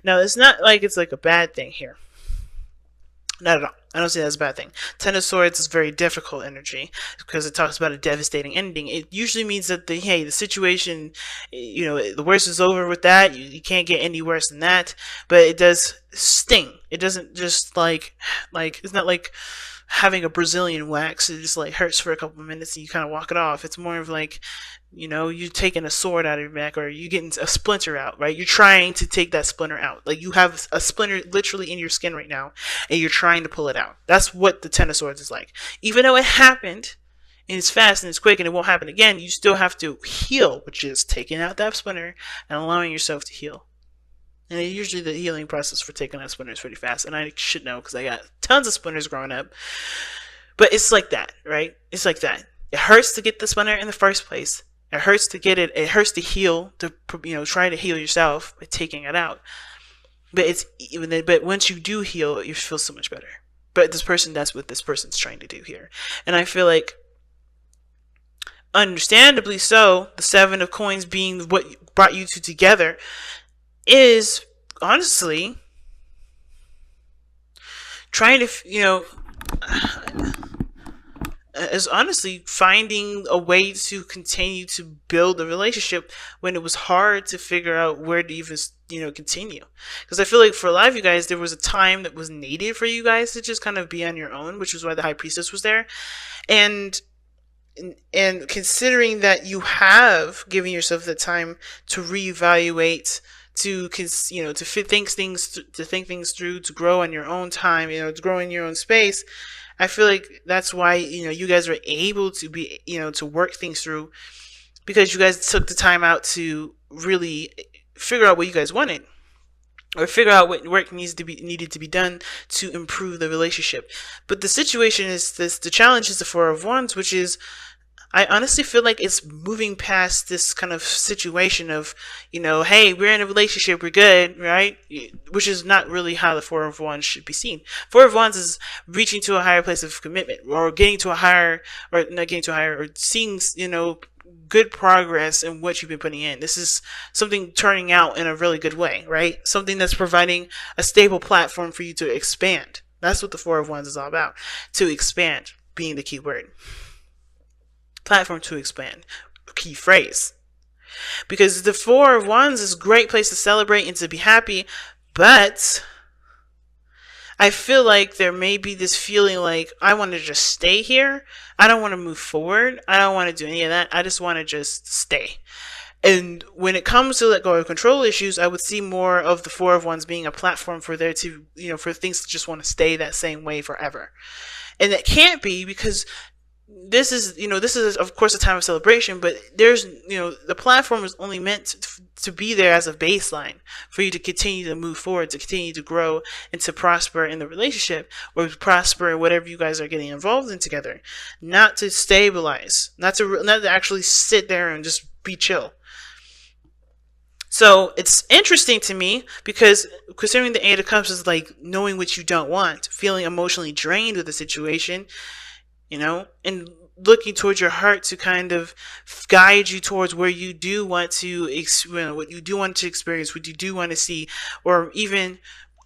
Now, it's not like it's like a bad thing here. Not at all. I don't see that as a bad thing. Ten of Swords is very difficult energy because it talks about a devastating ending. It usually means that the situation, the worst is over with that. You can't get any worse than that. But it does sting. It doesn't just like it's not like having a Brazilian wax. It just like hurts for a couple of minutes and you kind of walk it off. It's more of like, you taking a sword out of your back, or you getting a splinter out, right? You're trying to take that splinter out. Like you have a splinter literally in your skin right now, and you're trying to pull it out. That's what the Ten of Swords is like. Even though it happened, and it's fast and it's quick and it won't happen again, you still have to heal, which is taking out that splinter and allowing yourself to heal. And usually the healing process for taking out splinters is pretty fast, and I should know because I got tons of splinters growing up. But it's like that, right? It's like that. It hurts to get the splinter in the first place. It hurts to get it. It hurts to heal, to try to heal yourself by taking it out. But once you do heal, you feel so much better. But that's what this person's trying to do here. And I feel like, understandably so, the Seven of Coins being what brought you two together is honestly trying to, is honestly finding a way to continue to build a relationship when it was hard to figure out where to even continue. Because I feel like for a lot of you guys, there was a time that was needed for you guys to just kind of be on your own, which was why the High Priestess was there. And considering that you have given yourself the time to reevaluate, to think things through, to grow on your own time, to grow in your own space, I feel like that's why you guys are able to be to work things through, because you guys took the time out to really figure out what you guys wanted, or figure out what work needed to be done to improve the relationship. But the situation is this: the challenge is the Four of Wands, which is, I honestly feel like it's moving past this kind of situation of, hey, we're in a relationship, we're good, right? Which is not really how the Four of Wands should be seen. Four of Wands is reaching to a higher place of commitment, or getting to a higher, or not getting to a higher, or seeing, good progress in what you've been putting in. This is something turning out in a really good way, right? Something that's providing a stable platform for you to expand. That's what the Four of Wands is all about. To expand being the key word. Platform to expand, key phrase. Because the Four of Wands is a great place to celebrate and to be happy, but I feel like there may be this feeling like, I want to just stay here. I don't want to move forward. I don't want to do any of that. I just want to just stay. And when it comes to let go of control issues, I would see more of the Four of Wands being a platform for there to, for things to just want to stay that same way forever. And that can't be, because this is of course a time of celebration, but there's the platform is only meant to be there as a baseline for you to continue to move forward, to continue to grow, and to prosper in the relationship, or prosper in whatever you guys are getting involved in together. Not to stabilize, not to actually sit there and just be chill. So it's interesting to me, because considering the Eight of Cups is like knowing what you don't want, feeling emotionally drained with the situation, and looking towards your heart to kind of guide you towards where you do want to, what you do want to experience, what you do want to see, or even,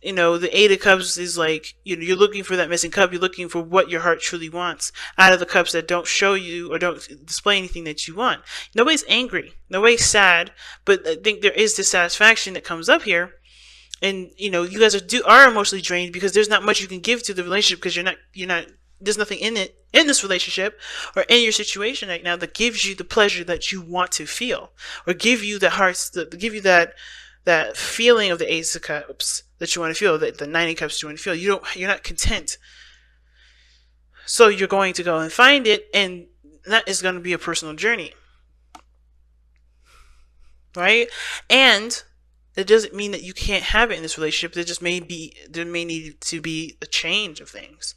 the Eight of Cups is like, you're looking for that missing cup. You're looking for what your heart truly wants out of the cups that don't show you or don't display anything that you want. Nobody's angry, nobody's sad, but I think there is dissatisfaction that comes up here. And, you guys are emotionally drained because there's not much you can give to the relationship, because you're not, there's nothing in this relationship or in your situation right now that gives you the pleasure that you want to feel, or give you give you that feeling of the Ace of Cups that you want to feel, the Nine of Cups you want to feel. You're not content. So you're going to go and find it, and that is going to be a personal journey. Right? And it doesn't mean that you can't have it in this relationship. There may need to be a change of things.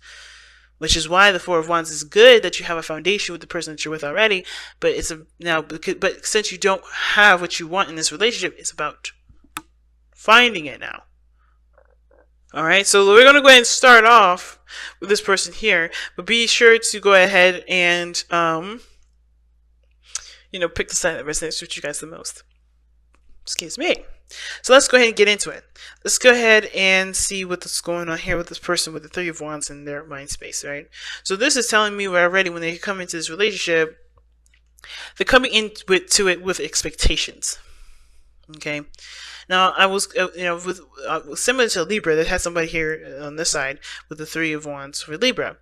Which is why the Four of Wands is good, that you have a foundation with the person that you're with already. But but since you don't have what you want in this relationship, it's about finding it now. All right, so we're gonna go ahead and start off with this person here, but be sure to go ahead and pick the side that resonates with you guys the most. Excuse me. So let's go ahead and get into it. Let's go ahead and see what's going on here with this person with the Three of Wands in their mind space, right? So this is telling me already when they come into this relationship, they're coming into it with expectations. Okay. Now I was, with similar to Libra, that has somebody here on this side with the Three of Wands for Libra.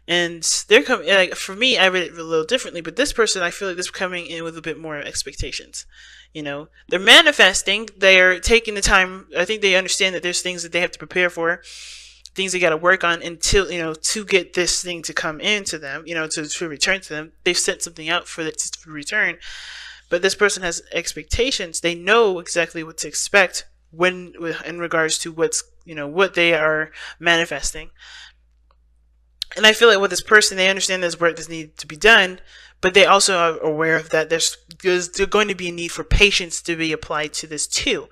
And they're coming, like, for me, I read it a little differently, but this person, I feel like they're coming in with a bit more expectations. They're manifesting, they're taking the time. I think they understand that there's things that they have to prepare for, things they got to work on until, to get this thing to come into them, to return to them. They've set something out for it to return. But this person has expectations. They know exactly what to expect in regards to what they are manifesting. And I feel like with this person, they understand there's work that needs to be done, but they also are aware of that there's going to be a need for patience to be applied to this too.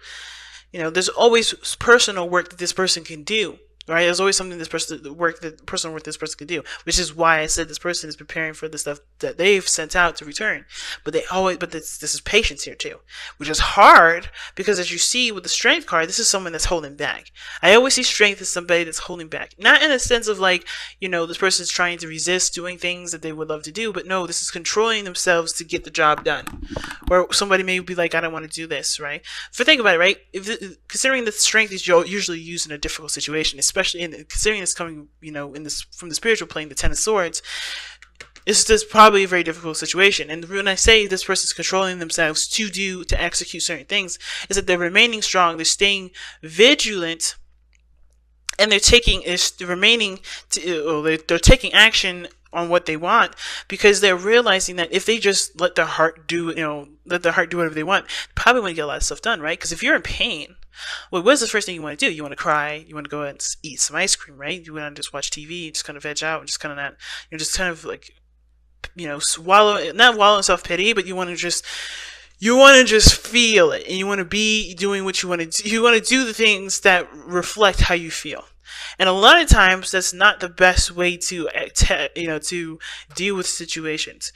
There's always personal work that this person can do. Right? There's always something personal work this person can do, which is why I said this person is preparing for the stuff that they've sent out to return. But this is patience here too, which is hard because, as you see with the Strength card, this is someone that's holding back. I always see Strength as somebody that's holding back, not in a sense of like, this person is trying to resist doing things that they would love to do, but no, this is controlling themselves to get the job done. Or somebody may be like, I don't want to do this, right? Think about it, right? Considering that Strength is usually used in a difficult situation, especially considering it's coming, from the spiritual plane, the Ten of Swords, it's just probably a very difficult situation. And when I say this person's controlling themselves to execute certain things, is that they're remaining strong, they're staying vigilant, and they're taking action on what they want, because they're realizing that if they just let their heart do whatever they want, they probably want to get a lot of stuff done, right? Because if you're in pain, well, what's the first thing you want to do? You want to cry, you want to go and eat some ice cream, right? You want to just watch TV, just kind of veg out, and just kind of not, just kind of like, not wallow in self-pity, but you want to just feel it, and you want to be doing what you want to do. You want to do the things that reflect how you feel. And a lot of times that's not the best way to deal with situations.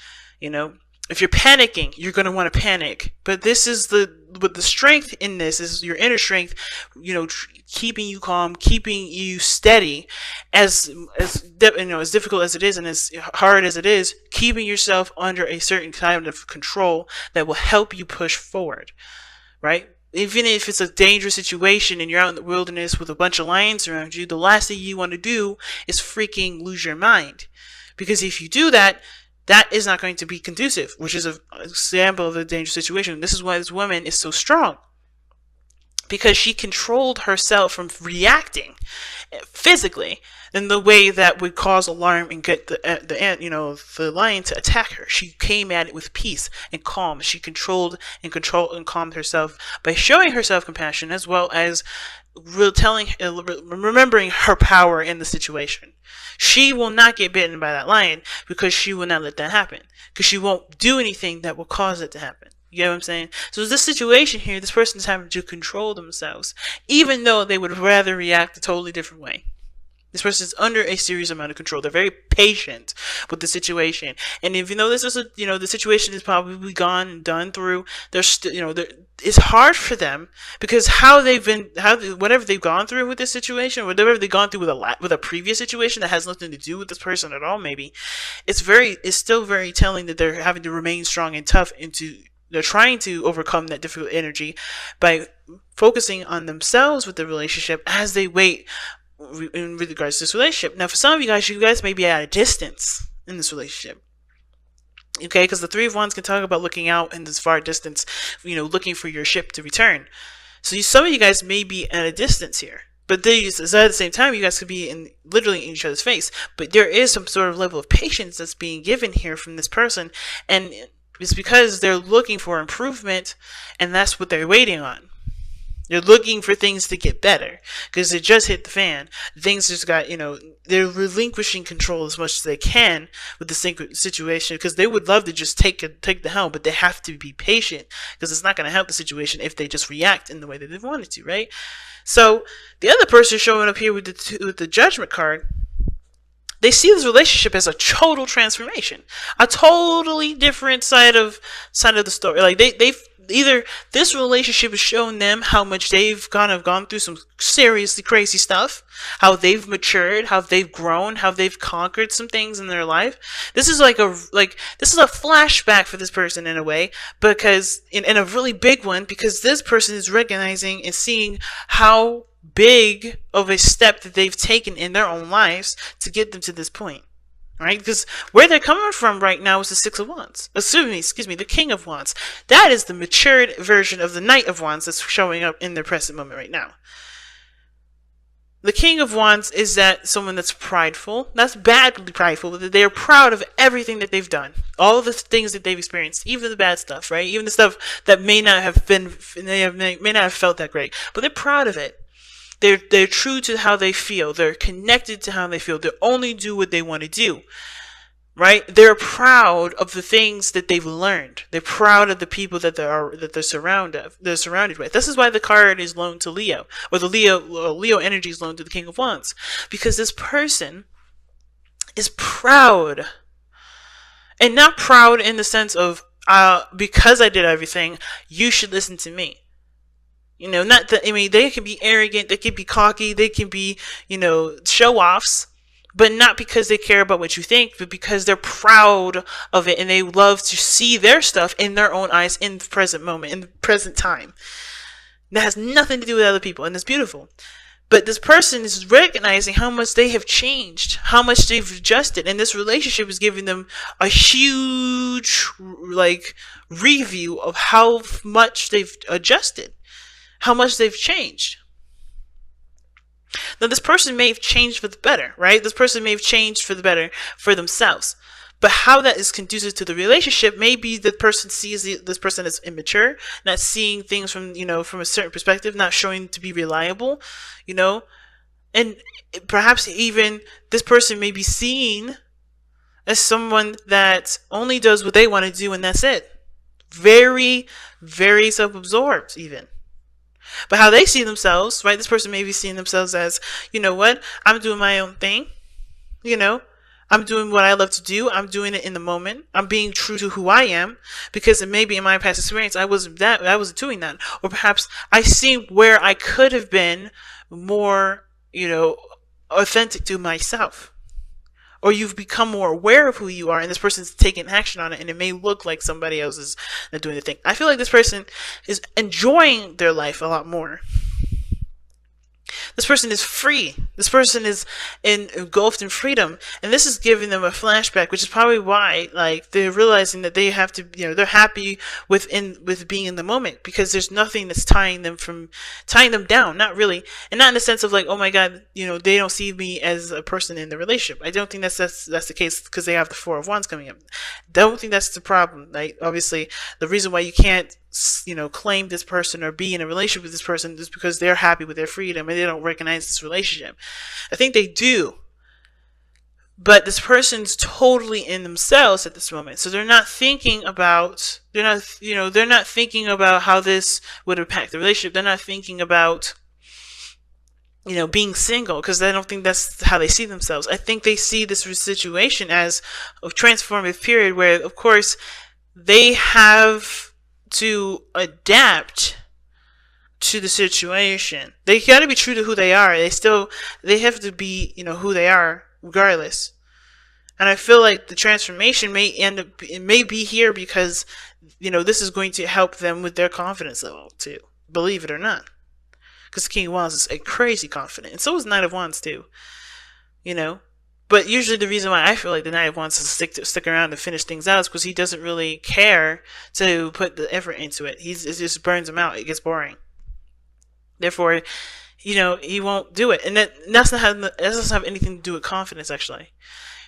If you're panicking, you're going to want to panic. But the strength in this is your inner strength, keeping you calm, keeping you steady, as difficult as it is and as hard as it is, keeping yourself under a certain kind of control that will help you push forward, right? Even if it's a dangerous situation and you're out in the wilderness with a bunch of lions around you, the last thing you want to do is freaking lose your mind. Because if you do that, that is not going to be conducive, which is an example of a dangerous situation. This is why this woman is so strong, because she controlled herself from reacting physically in the way that would cause alarm and get the lion to attack her. She came at it with peace and calm. She controlled and calmed herself by showing herself compassion, as well as remembering her power in the situation. She will not get bitten by that lion because she will not let that happen, because she won't do anything that will cause it to happen. You get what I'm saying? So this situation here, this person is having to control themselves, even though they would rather react a totally different way. This person is under a serious amount of control. They're very patient with the situation, and even though this is the situation is probably gone and done through, they're still, it's hard for them, because whatever they've gone through with this situation, whatever they've gone through with a previous situation that has nothing to do with this person at all, maybe it's still very telling that they're having to remain strong and tough, they're trying to overcome that difficult energy by focusing on themselves with the relationship as they wait in regards to this relationship. Now, for some of you guys may be at a distance in this relationship. Okay, because the Three of Wands can talk about looking out in this far distance, looking for your ship to return. So some of you guys may be at a distance here. But at the same time, you guys could be literally in each other's face. But there is some sort of level of patience that's being given here from this person. And it's because they're looking for improvement, and that's what they're waiting on. They're looking for things to get better, because it just hit the fan. Things just got, they're relinquishing control as much as they can with the situation, because they would love to just take the helm, but they have to be patient, because it's not going to help the situation if they just react in the way that they wanted to, right? So the other person showing up here with the Judgment card, they see this relationship as a total transformation, a totally different side of the story. Like either this relationship has shown them how much they've kind of gone through some seriously crazy stuff, how they've matured, how they've grown, how they've conquered some things in their life. This is this is a flashback for this person in a way, because in a really big one, because this person is recognizing and seeing how big of a step that they've taken in their own lives to get them to this point. Right? Because where they're coming from right now is the Six of Wands. Excuse me, the King of Wands. That is the matured version of the Knight of Wands that's showing up in their present moment right now. The King of Wands is that someone that's prideful. That's badly prideful. They're proud of everything that they've done. All of the things that they've experienced. Even the bad stuff, right? Even the stuff that may not have felt that great. But they're proud of it. They're true to how they feel. They're connected to how they feel. They only do what they want to do. Right? They're proud of the things that they've learned. They're proud of the people that they're surrounded with. This is why the card is loaned to Leo, or the Leo energy is loaned to the King of Wands, because this person is proud, and not proud in the sense of because I did everything, you should listen to me. You know, not that, I mean, they can be arrogant, they can be cocky, they can be, show-offs, but not because they care about what you think, but because they're proud of it and they love to see their stuff in their own eyes in the present moment, in the present time. That has nothing to do with other people, and it's beautiful. But this person is recognizing how much they have changed, how much they've adjusted, and this relationship is giving them a huge, review of how much they've adjusted. How much they've changed. Now, this person may have changed for the better, right? This person may have changed for the better for themselves. But how that is conducive to the relationship, maybe the person sees this person as immature, not seeing things from a certain perspective, not showing to be reliable, and perhaps even this person may be seen as someone that only does what they want to do and that's it. Very, very self-absorbed even. But how they see themselves, right? This person may be seeing themselves as, you know what? I'm doing my own thing. I'm doing what I love to do. I'm doing it in the moment. I'm being true to who I am, because it may be in my past experience I wasn't doing that. Or perhaps I see where I could have been more, authentic to myself. Or you've become more aware of who you are, and this person's taking action on it, and it may look like somebody else is doing the thing. I feel like this person is enjoying their life a lot more. This person is free. This person is engulfed in freedom, and this is giving them a flashback, which is probably why, they're realizing that they have to, they're happy with being in the moment, because there's nothing that's tying them down. Not really, and not in the sense of oh my God, they don't see me as a person in the relationship. I don't think that's the case, because they have the Four of Wands coming up. Don't think that's the problem. Obviously, the reason why you can't claim this person or be in a relationship with this person is because they're happy with their freedom and they don't recognize this relationship. I think they do, but this person's totally in themselves at this moment, so they're not thinking about how this would impact the relationship. They're not thinking about being single, because I don't think that's how they see themselves. I think they see this situation as a transformative period where, of course, they have to adapt to the situation. They got to be true to who they are. They have to be, who they are regardless. And I feel like the transformation may be here because, this is going to help them with their confidence level too. Believe it or not. Because the King of Wands is a crazy confident. And so is Knight of Wands too. But usually the reason why I feel like the Knight of Wands to stick around and finish things out is because he doesn't really care to put the effort into it. It just burns him out. It gets boring. Therefore, he won't do it. And that doesn't have anything to do with confidence, actually.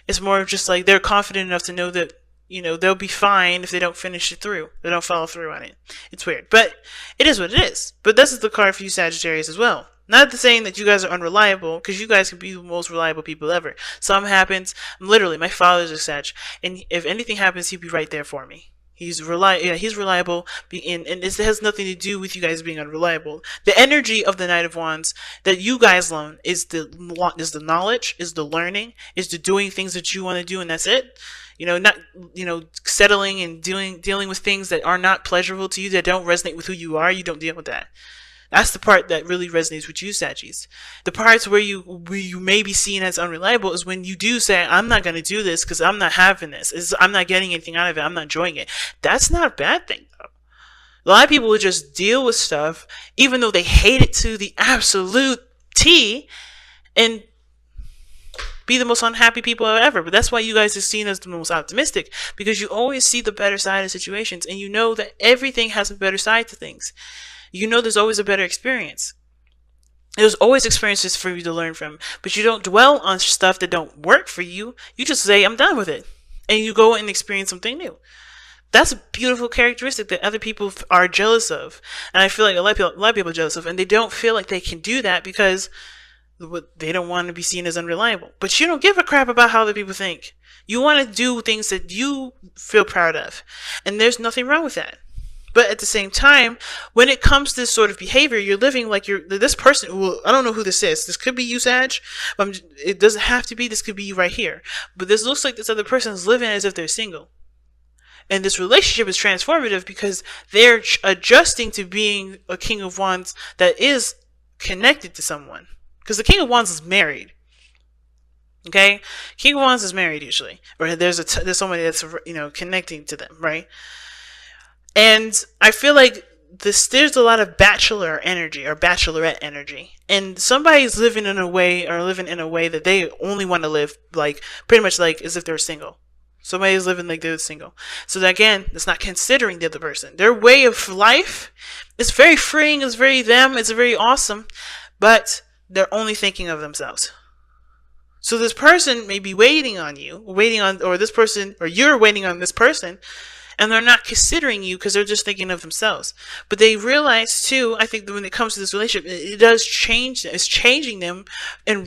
It's more of just they're confident enough to know that, they'll be fine if they don't finish it through. They don't follow through on it. It's weird. But it is what it is. But this is the card for you Sagittarius as well. Not saying that you guys are unreliable, because you guys can be the most reliable people ever. Something happens. Literally, my father's a Sag, and if anything happens, he'd be right there for me. He's reliable, and it has nothing to do with you guys being unreliable. The energy of the Knight of Wands that you guys loan is the knowledge, is the learning, is the doing things that you want to do, and that's it. Not, settling and dealing with things that are not pleasurable to you, that don't resonate with who you are. You don't deal with that. That's the part that really resonates with you, Saggies. The parts where you may be seen as unreliable is when you do say, I'm not going to do this because I'm not having this. I'm not getting anything out of it. I'm not enjoying it. That's not a bad thing, though. A lot of people will just deal with stuff, even though they hate it to the absolute T, and be the most unhappy people ever. But that's why you guys are seen as the most optimistic, because you always see the better side of situations, and you know that everything has a better side to things. You know there's always a better experience. There's always experiences for you to learn from, but you don't dwell on stuff that don't work for you. You just say, I'm done with it. And you go and experience something new. That's a beautiful characteristic that other people are jealous of. And I feel like a lot of people are jealous of, and they don't feel like they can do that because they don't want to be seen as unreliable. But you don't give a crap about how other people think. You want to do things that you feel proud of. And there's nothing wrong with that. But at the same time, when it comes to this sort of behavior, you're living like this person. Well, I don't know who this is. This could be you, Sag. It doesn't have to be. This could be you right here. But this looks like this other person is living as if they're single. And this relationship is transformative because they're adjusting to being a King of Wands that is connected to someone. Because the King of Wands is married. Okay? King of Wands is married usually. Or there's somebody that's, connecting to them, right? And I feel like there's a lot of bachelor energy or bachelorette energy. And somebody's living in a way that they only want to live like pretty much like as if they're single. Somebody's living like they're single. So that, again, it's not considering the other person. Their way of life is very freeing, it's very them, it's very awesome, but they're only thinking of themselves. So this person may be waiting on you, or you're waiting on this person, and they're not considering you because they're just thinking of themselves. But they realize too, I think that when it comes to this relationship, it does change. It's changing them and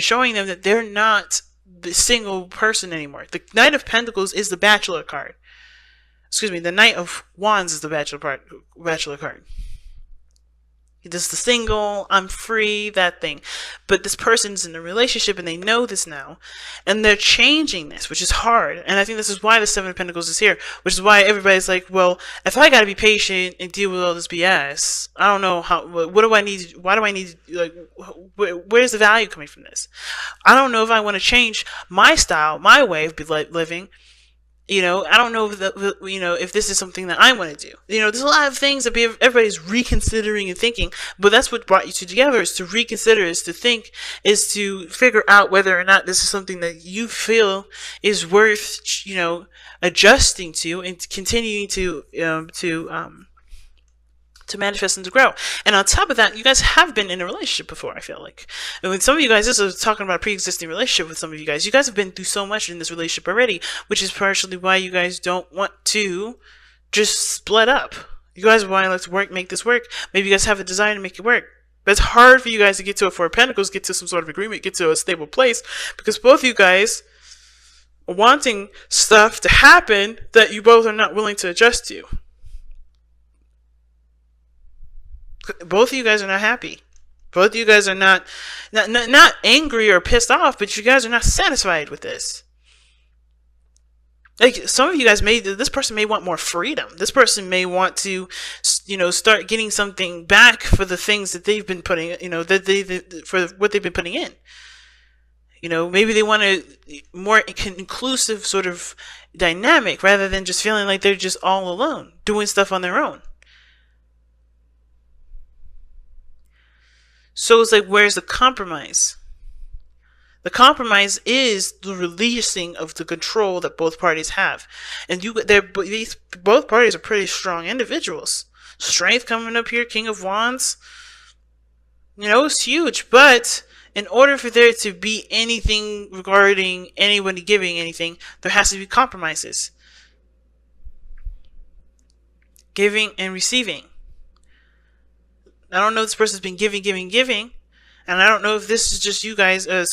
showing them that they're not the single person anymore. The Knight of Pentacles is the Bachelor card. Excuse me, the Knight of Wands is the Bachelor card. This is the single, I'm free, that thing. But this person's in a relationship and they know this now. And they're changing this, which is hard. And I think this is why the Seven of Pentacles is here. Which is why everybody's like, well, if I gotta be patient and deal with all this BS, I don't know what do I need, why do I need, where's the value coming from this? I don't know if I want to change my style, my way of living. I don't know if this is something that I want to do. There's a lot of things that everybody's reconsidering and thinking, but that's what brought you two together, is to reconsider, is to think, is to figure out whether or not this is something that you feel is worth, adjusting to and continuing to manifest and to grow. And on top of that, you guys have been in a relationship before, I feel like. And when some of you guys, this is talking about a pre-existing relationship with some of you guys have been through so much in this relationship already, which is partially why you guys don't want to just split up. You guys want, let's make this work. Maybe you guys have a desire to make it work. But it's hard for you guys to get to a Four of Pentacles, get to some sort of agreement, get to a stable place, because both of you guys are wanting stuff to happen that you both are not willing to adjust to. Both of you guys are not happy. Both of you guys are not angry or pissed off, but you guys are not satisfied with this. Like, some of you guys this person may want more freedom. This person may want to, start getting something back for the things that they've been putting, for what they've been putting in. Maybe they want a more inclusive sort of dynamic rather than just feeling like they're just all alone, doing stuff on their own. So it's like, where's the compromise? The compromise is the releasing of the control that both parties have. And both parties are pretty strong individuals. Strength coming up here, King of Wands. It's huge. But in order for there to be anything regarding anybody giving anything, there has to be compromises. Giving and receiving. I don't know if this person's been giving, and I don't know if this is just you guys or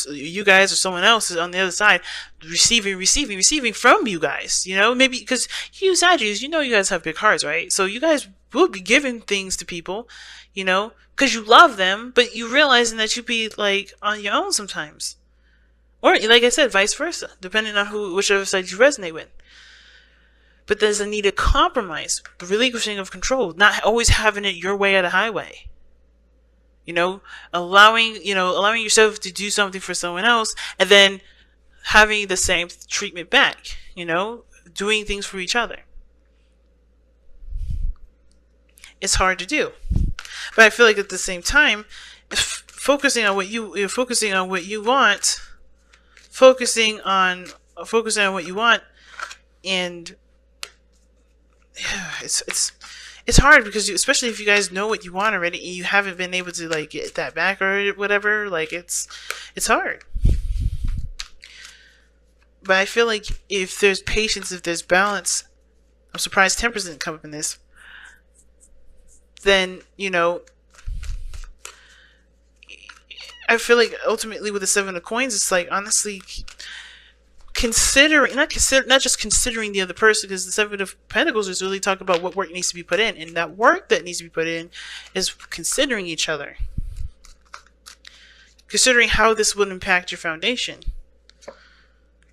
someone else is on the other side receiving from you guys. Maybe because you Sagittarius, you guys have big hearts, right? So you guys will be giving things to people, because you love them, but you realizing that you be like on your own sometimes. Or, like I said, vice versa, depending on whichever side you resonate with. But there's a need to compromise, the relinquishing of control, not always having it your way or the highway. Allowing yourself to do something for someone else and then having the same treatment back, doing things for each other. It's hard to do. But I feel like at the same time, focusing on what you want, focusing on what you want, and it's hard because especially if you guys know what you want already and you haven't been able to like get that back or whatever, like it's hard. But I feel like if there's patience, if there's balance, I'm surprised Temperance didn't come up in this, then I feel like ultimately with the Seven of Coins, it's like honestly not just considering the other person, because the Seven of Pentacles is really talking about what work needs to be put in, and that work that needs to be put in is considering each other, considering how this would impact your foundation.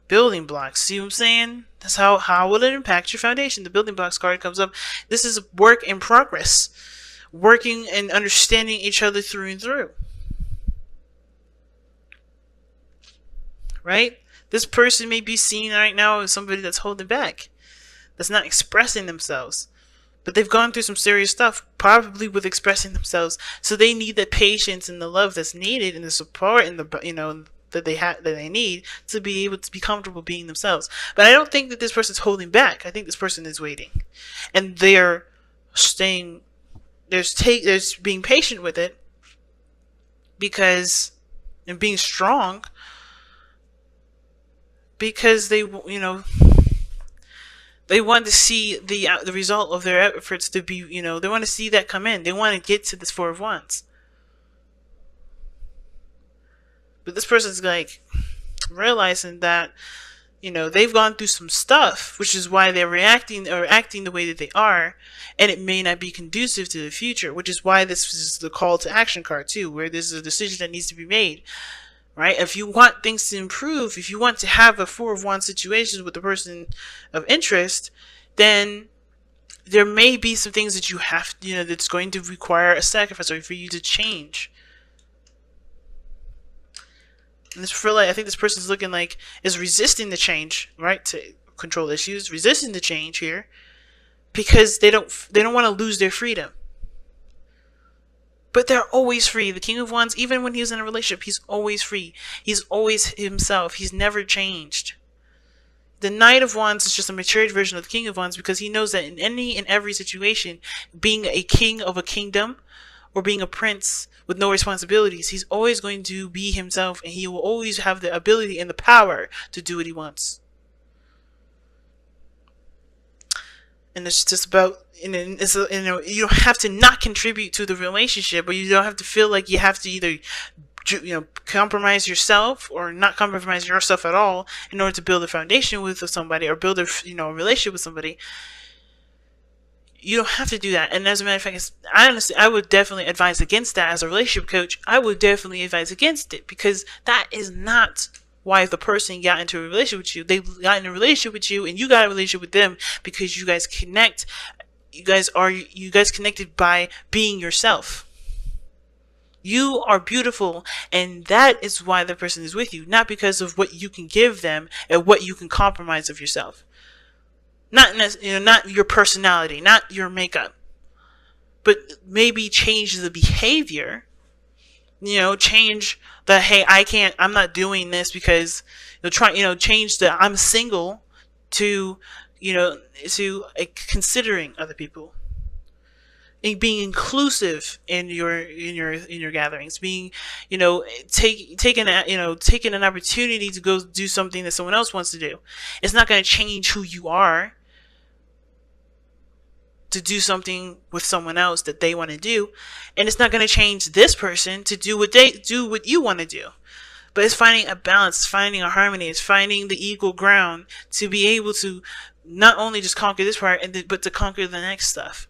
Building blocks, see what I'm saying? That's how will it impact your foundation? The building blocks card comes up. This is work in progress, working and understanding each other through and through. Right? This person may be seen right now as somebody that's holding back, that's not expressing themselves, but they've gone through some serious stuff, probably with expressing themselves. So they need the patience and the love that's needed, and the support and the that they need to be able to be comfortable being themselves. But I don't think that this person's holding back. I think this person is waiting, and they're staying. There's being patient with it, and being strong, because they want to see the result of their efforts to be, they want to see that come in. They want to get to this Four of Wands. But this person's like realizing that, they've gone through some stuff, which is why they're reacting or acting the way that they are, and it may not be conducive to the future, which is why this is the call to action card too, where there's a decision that needs to be made. Right? If you want things to improve, if you want to have a Four of Wands situation with the person of interest, then there may be some things that you have, that's going to require a sacrifice or for you to change. And I think this person's looking like is resisting the change, right? To control issues, resisting the change here, because they don't want to lose their freedom. But they're always free. The King of Wands, even when he's in a relationship, he's always free. He's always himself. He's never changed. The Knight of Wands is just a matured version of the King of Wands, because he knows that in any and every situation, being a king of a kingdom or being a prince with no responsibilities, he's always going to be himself, and he will always have the ability and the power to do what he wants. And it's just about, you don't have to not contribute to the relationship, or you don't have to feel like you have to either, compromise yourself or not compromise yourself at all in order to build a foundation with somebody or build a relationship with somebody. You don't have to do that. And as a matter of fact, I would definitely advise against that. As a relationship coach, I would definitely advise against it, because that is not why the person got into a relationship with you. They got in a relationship with you, and you got a relationship with them because you guys connect. You guys connected by being yourself. You are beautiful, and that is why the person is with you, not because of what you can give them and what you can compromise of yourself. Not your personality, not your makeup, but maybe change the behavior. Change the, hey, I'm not doing this because, change the I'm single to, considering other people, and being inclusive in your gatherings, being, taking an opportunity to go do something that someone else wants to do. It's not going to change who you are to do something with someone else that they want to do, and it's not going to change this person to do what you want to do. But it's finding a balance, it's finding a harmony, it's finding the equal ground to be able to not only just conquer this part, but to conquer the next stuff.